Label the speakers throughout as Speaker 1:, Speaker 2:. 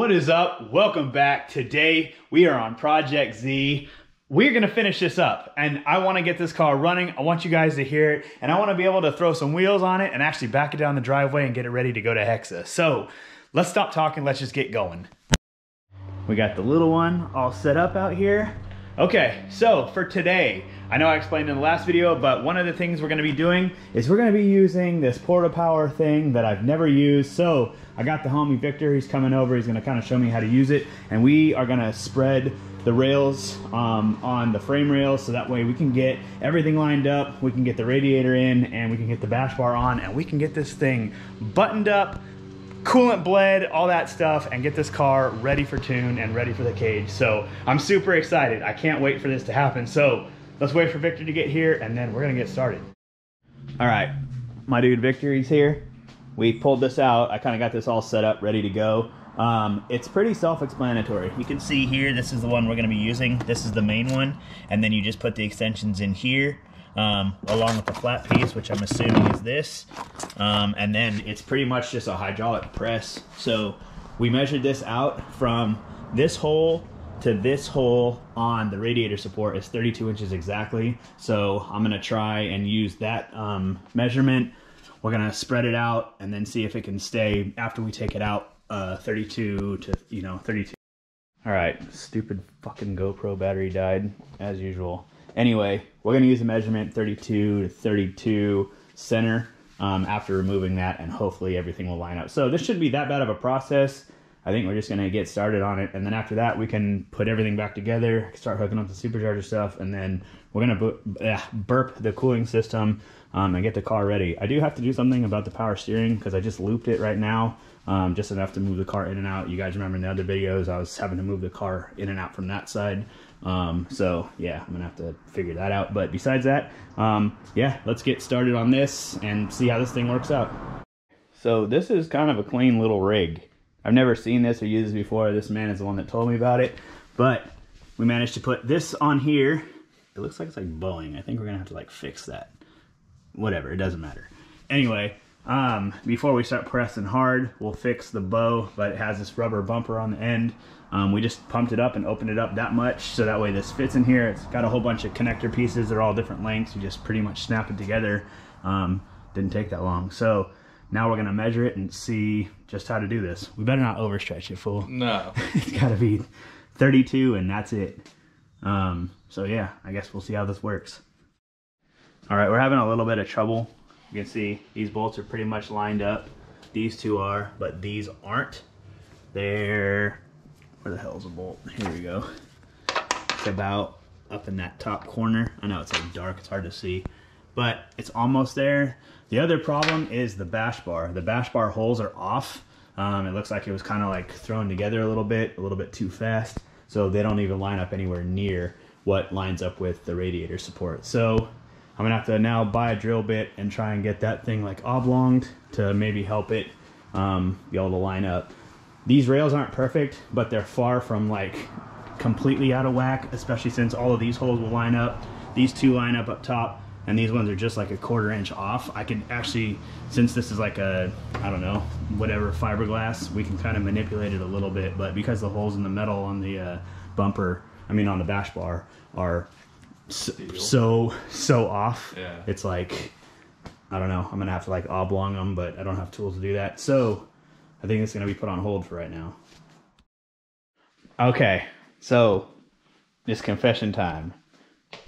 Speaker 1: What is up? Welcome back. Today we are on Project Z. We're gonna finish this up and I wanna get this car running. I want you guys to hear it and I wanna be able to throw some wheels on it and actually back it down the driveway and get it ready to go to Hexa. So let's stop talking, let's just get going. We got the little one all set up out here. Okay, so for today, I know I explained in the last video, but one of the things we're gonna be doing is we're gonna be using this Porta-Power thing that I've never used. So I got the homie Victor, he's coming over, he's gonna kind of show me how to use it. And we are gonna spread the rails on the frame rails so that way we can get everything lined up, we can get the radiator in, and we can get the bash bar on, and we can get this thing buttoned up, coolant bled, all that stuff, and get this car ready for tune and ready for the cage. So I'm super excited. I can't wait for this to happen. So let's wait for Victor to get here and then we're gonna get started. All right, my dude Victor, he's here. We pulled this out. I kind of got this all set up, ready to go. It's pretty self-explanatory. You can see here, this is the one we're gonna be using. This is the main one. And then you just put the extensions in here. Along with the flat piece, which I'm assuming is this. And then it's pretty much just a hydraulic press. So we measured this out from this hole to this hole on the radiator support is 32 inches exactly. So I'm gonna try and use that measurement. We're gonna spread it out and then see if it can stay after we take it out 32 to 32. All right, stupid fucking GoPro battery died as usual. Anyway, we're gonna use a measurement 32 to 32 center after removing that, and hopefully everything will line up. So this shouldn't be that bad of a process. I think we're just gonna get started on it, and then after that we can put everything back together, start hooking up the supercharger stuff, and then we're gonna burp the cooling system and get the car ready. I do have to do something about the power steering because I just looped it right now, just enough to move the car in and out. You guys remember in the other videos I was having to move the car in and out from that side. So yeah, I'm gonna have to figure that out. But besides that, yeah, let's get started on this and see how this thing works out. So this is kind of a clean little rig. I've never seen this or used this before. This man is the one that told me about it, but we managed to put this on here. It looks like it's like bowing. I think we're gonna have to like fix that. Whatever, it doesn't matter. Anyway, before we start pressing hard, we'll fix the bow, but it has this rubber bumper on the end. We just pumped it up and opened it up that much so that way this fits in here. It's got a whole bunch of connector pieces. They're all different lengths. You just pretty much snap it together. Didn't take that long. So now we're gonna measure it and see just how to do this. We better not overstretch it, fool. No. It's gotta be 32 and that's it. So yeah, I guess we'll see how this works. All right, we're having a little bit of trouble. You can see these bolts are pretty much lined up. These two are, but these aren't. They're, where the hell is the bolt? Here we go. It's about up in that top corner. I know it's like dark, it's hard to see, but it's almost there. The other problem is the bash bar. The bash bar holes are off. It looks like it was kind of like thrown together a little bit too fast. So they don't even line up anywhere near what lines up with the radiator support. So I'm gonna have to now buy a drill bit and try and get that thing like oblonged to maybe help it be able to line up. These rails aren't perfect, but they're far from like completely out of whack, especially since all of these holes will line up. These two line up top, and these ones are just like a 1/4 inch off. I can actually, since this is like a, I don't know, whatever fiberglass, we can kind of manipulate it a little bit, but because the holes in the metal on the bumper, I mean on the bash bar, are so off. Yeah. It's like, I don't know, I'm gonna have to like oblong them, but I don't have tools to do that. So I think it's gonna be put on hold for right now. Okay, so it's confession time.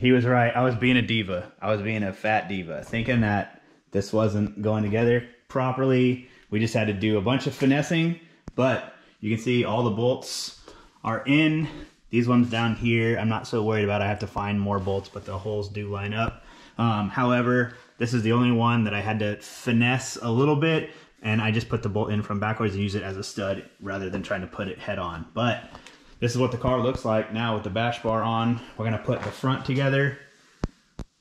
Speaker 1: He was right, I was being a diva. I was being a fat diva, thinking that this wasn't going together properly. We just had to do a bunch of finessing, but you can see all the bolts are in. These ones down here, I'm not so worried about. I have to find more bolts, but the holes do line up. However, this is the only one that I had to finesse a little bit, and I just put the bolt in from backwards and use it as a stud rather than trying to put it head on. But this is what the car looks like now with the bash bar on. We're gonna put the front together.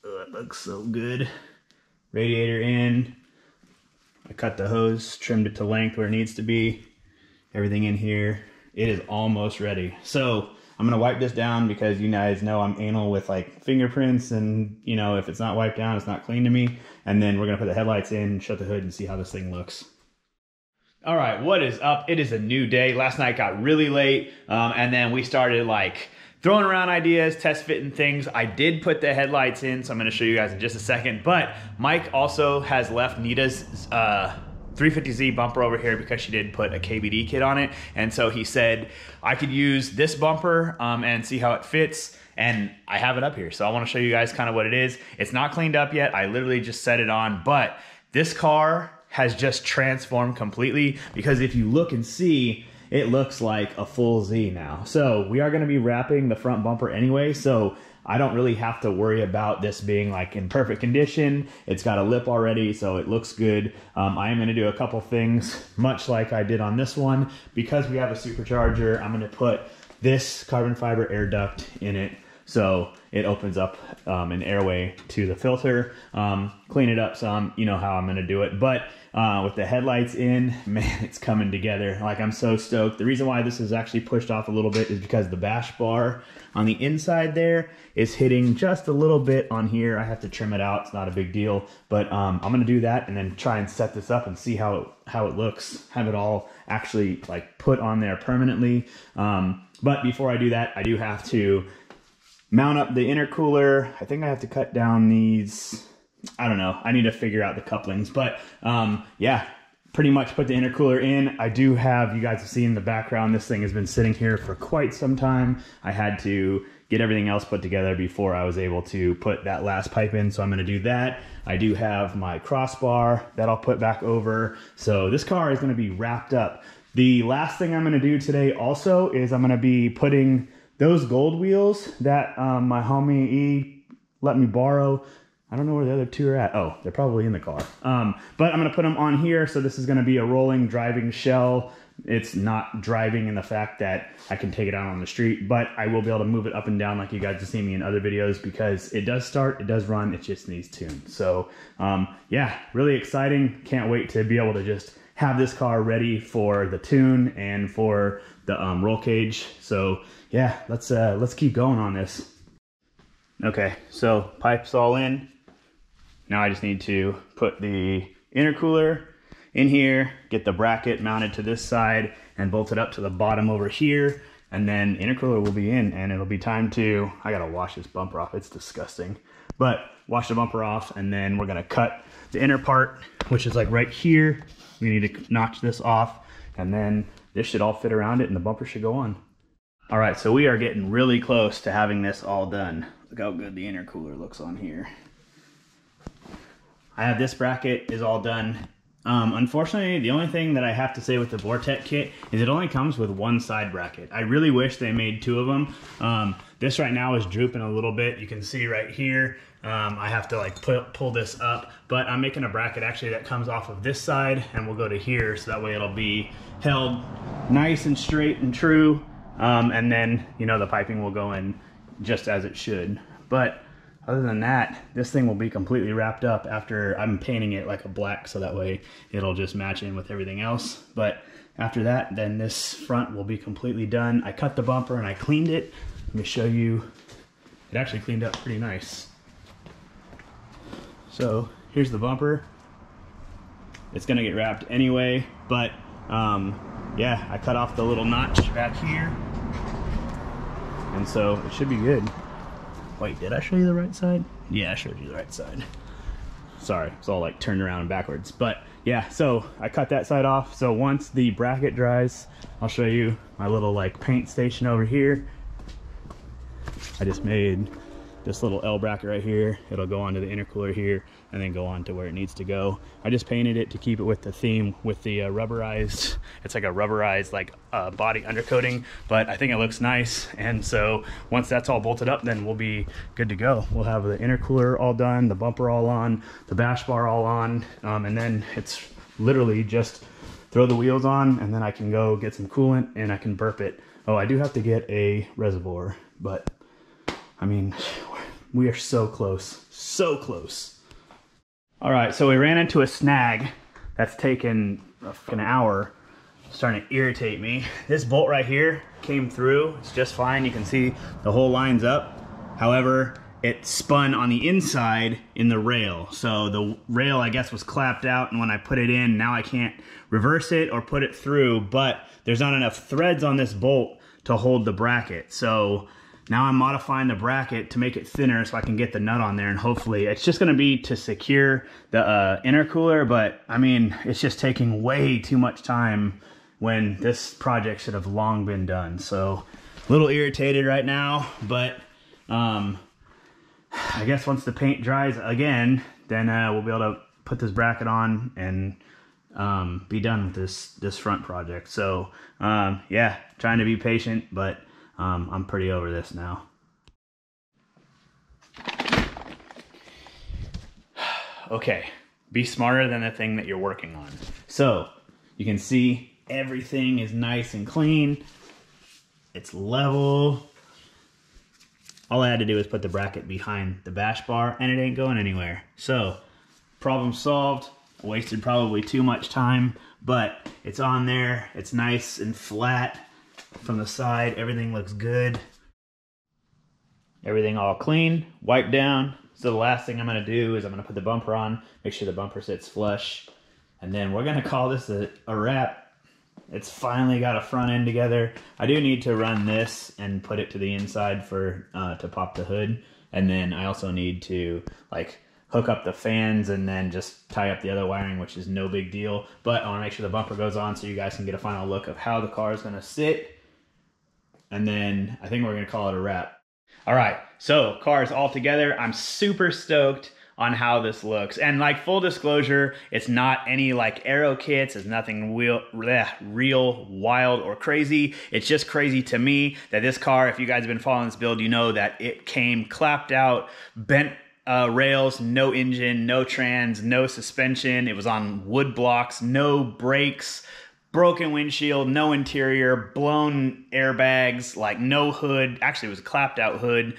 Speaker 1: Oh, it looks so good. Radiator in. I cut the hose, trimmed it to length where it needs to be. Everything in here. It is almost ready. So I'm gonna wipe this down because you guys know I'm anal with like fingerprints, and you know, if it's not wiped down, it's not clean to me. And then we're gonna put the headlights in, shut the hood, and see how this thing looks. All right, what is up? It is a new day. Last night got really late, and then we started like throwing around ideas, test fitting things. I did put the headlights in, so I'm gonna show you guys in just a second, but Mike also has left Nita's 350Z bumper over here because she did put a KBD kit on it, and so he said I could use this bumper and see how it fits, and I have it up here. So I wanna show you guys kind of what it is. It's not cleaned up yet. I literally just set it on, but this car has just transformed completely, because if you look and see, it looks like a full Z now. So we are going to be wrapping the front bumper anyway, so I don't really have to worry about this being like in perfect condition. It's got a lip already, so it looks good. I am going to do a couple things much like I did on this one. Because we have a supercharger, I'm going to put this carbon fiber air duct in it, so it opens up an airway to the filter. Clean it up some, you know how I'm gonna do it. But with the headlights in, man, it's coming together. Like, I'm so stoked. The reason why this is actually pushed off a little bit is because the bash bar on the inside there is hitting just a little bit on here. I have to trim it out, it's not a big deal. But I'm gonna do that and then try and set this up and see how it looks. Have it all actually like put on there permanently. But before I do that, I do have to mount up the intercooler. I think I have to cut down these, I don't know, I need to figure out the couplings, but yeah, pretty much put the intercooler in. I do have, you guys have seen in the background, this thing has been sitting here for quite some time. I had to get everything else put together before I was able to put that last pipe in, so I'm gonna do that. I do have my crossbar that I'll put back over. So this car is gonna be wrapped up. The last thing I'm gonna do today also is I'm gonna be putting those gold wheels that my homie E let me borrow. I don't know where the other two are at. Oh, they're probably in the car. But I'm gonna put them on here. So this is gonna be a rolling driving shell. It's not driving in the fact that I can take it out on the street, but I will be able to move it up and down like you guys have seen me in other videos, because it does start, it does run, it just needs tune. So yeah, really exciting. Can't wait to be able to just have this car ready for the tune and for the roll cage. So yeah, let's keep going on this. Okay, so pipe's all in. Now I just need to put the intercooler in here, get the bracket mounted to this side and bolt it up to the bottom over here, and then intercooler will be in, and it'll be time to, I gotta wash this bumper off, it's disgusting. But wash the bumper off, and then we're gonna cut the inner part, which is like right here. We need to notch this off, and then this should all fit around it and the bumper should go on. All right, so we are getting really close to having this all done. Look how good the intercooler looks on here. I have this bracket is all done. Unfortunately, the only thing that I have to say with the Vortec kit is it only comes with one side bracket. I really wish they made two of them. This right now is drooping a little bit. You can see right here. I have to like pull this up, but I'm making a bracket actually that comes off of this side and will go to here, so that way it'll be held nice and straight and true. And then, you know, the piping will go in just as it should. But other than that, this thing will be completely wrapped up after I'm painting it like a black, so that way it'll just match in with everything else. But after that, then this front will be completely done. I cut the bumper and I cleaned it. Let me show you. It actually cleaned up pretty nice. So here's the bumper. It's gonna get wrapped anyway, but yeah, I cut off the little notch back here, and so it should be good. Wait, did I show you the right side? Yeah, I showed you the right side. Sorry, it's all like turned around and backwards. But yeah, so I cut that side off. So once the bracket dries, I'll show you my little like paint station over here. I just made this little L bracket right here. It'll go onto the intercooler here and then go on to where it needs to go. I just painted it to keep it with the theme with the rubberized, it's like a rubberized like body undercoating, but I think it looks nice. And so once that's all bolted up, then we'll be good to go. We'll have the intercooler all done, the bumper all on, the bash bar all on, and then it's literally just throw the wheels on and then I can go get some coolant and I can burp it. Oh, I do have to get a reservoir, but I mean, we are so close, so close. All right, so we ran into a snag that's taken an hour. It's starting to irritate me. This bolt right here came through, it's just fine. You can see the whole line's up. However, it spun on the inside in the rail. So the rail, I guess, was clapped out, and when I put it in, now I can't reverse it or put it through, but there's not enough threads on this bolt to hold the bracket. So now I'm modifying the bracket to make it thinner so I can get the nut on there, and hopefully it's just gonna be to secure the intercooler, but I mean, it's just taking way too much time when this project should have long been done. So a little irritated right now, but I guess once the paint dries again, then we'll be able to put this bracket on and be done with this front project. So yeah, trying to be patient, but I'm pretty over this now. Okay, be smarter than the thing that you're working on. So you can see everything is nice and clean. It's level. All I had to do was put the bracket behind the bash bar, and it ain't going anywhere. So, problem solved. I wasted probably too much time, but it's on there. It's nice and flat from the side. Everything looks good. Everything all clean, wiped down. So the last thing I'm gonna do is I'm gonna put the bumper on, make sure the bumper sits flush, and then we're gonna call this a wrap. It's finally got a front end together. I do need to run this and put it to the inside for to pop the hood, and then I also need to like hook up the fans and then just tie up the other wiring, which is no big deal. But I want to make sure the bumper goes on so you guys can get a final look of how the car is going to sit, and then I think we're going to call it a wrap. All right, so car is all together. I'm super stoked on how this looks, and like full disclosure, it's not any like aero kits. It's nothing real wild or crazy. It's just crazy to me that this car, if you guys have been following this build, you know that it came clapped out, bent rails, no engine, no trans, no suspension. It was on wood blocks, no brakes, broken windshield, no interior, blown airbags, like no hood. Actually, it was a clapped out hood.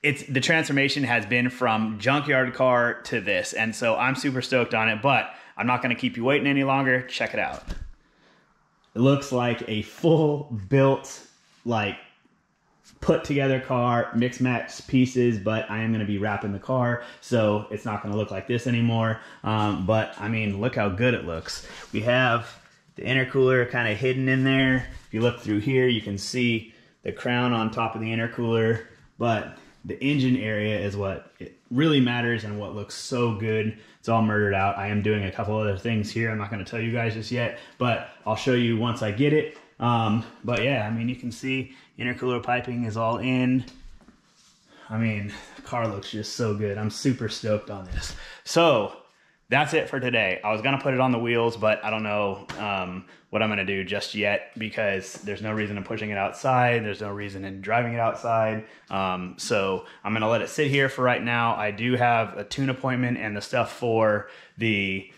Speaker 1: It's the transformation has been from junkyard car to this, and so I'm super stoked on it, but I'm not going to keep you waiting any longer. Check it out. It looks like a full built, like put together car, mix match pieces, but I am going to be wrapping the car, so it's not going to look like this anymore. But I mean, look how good it looks. We have the intercooler kind of hidden in there. If you look through here, you can see the crown on top of the intercooler, but the engine area is what it really matters and what looks so good. It's all murdered out. I am doing a couple other things here. I'm not going to tell you guys just yet, but I'll show you once I get it. But yeah, I mean, you can see intercooler piping is all in. I mean, the car looks just so good. I'm super stoked on this. So that's it for today. I was going to put it on the wheels, but I don't know what I'm going to do just yet, because there's no reason in pushing it outside. There's no reason in driving it outside. So I'm going to let it sit here for right now. I do have a tune appointment, and the stuff for the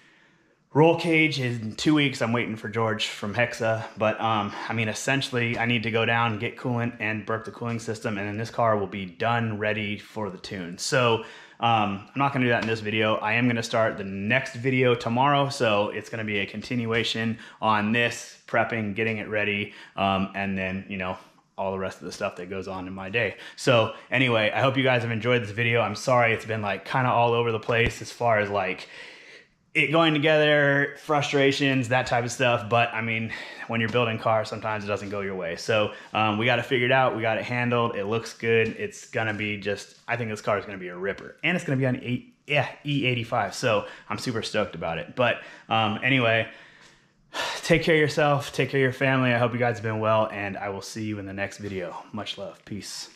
Speaker 1: roll cage is in 2 weeks. I'm waiting for George from Hexa, but I mean, essentially I need to go down, get coolant, and burp the cooling system, and then this car will be done, ready for the tune. So I'm not gonna do that in this video. I am gonna start the next video tomorrow, so it's gonna be a continuation on this, prepping, getting it ready, and then, you know, all the rest of the stuff that goes on in my day. So anyway, I hope you guys have enjoyed this video. I'm sorry it's been like kind of all over the place as far as like it going together, frustrations, that type of stuff. But I mean, when you're building cars, sometimes it doesn't go your way. So we got it figured out. We got it handled. It looks good. It's gonna be just, I think this car is gonna be a ripper, and it's gonna be on E85. So I'm super stoked about it. But anyway, take care of yourself, take care of your family. I hope you guys have been well, and I will see you in the next video. Much love, peace.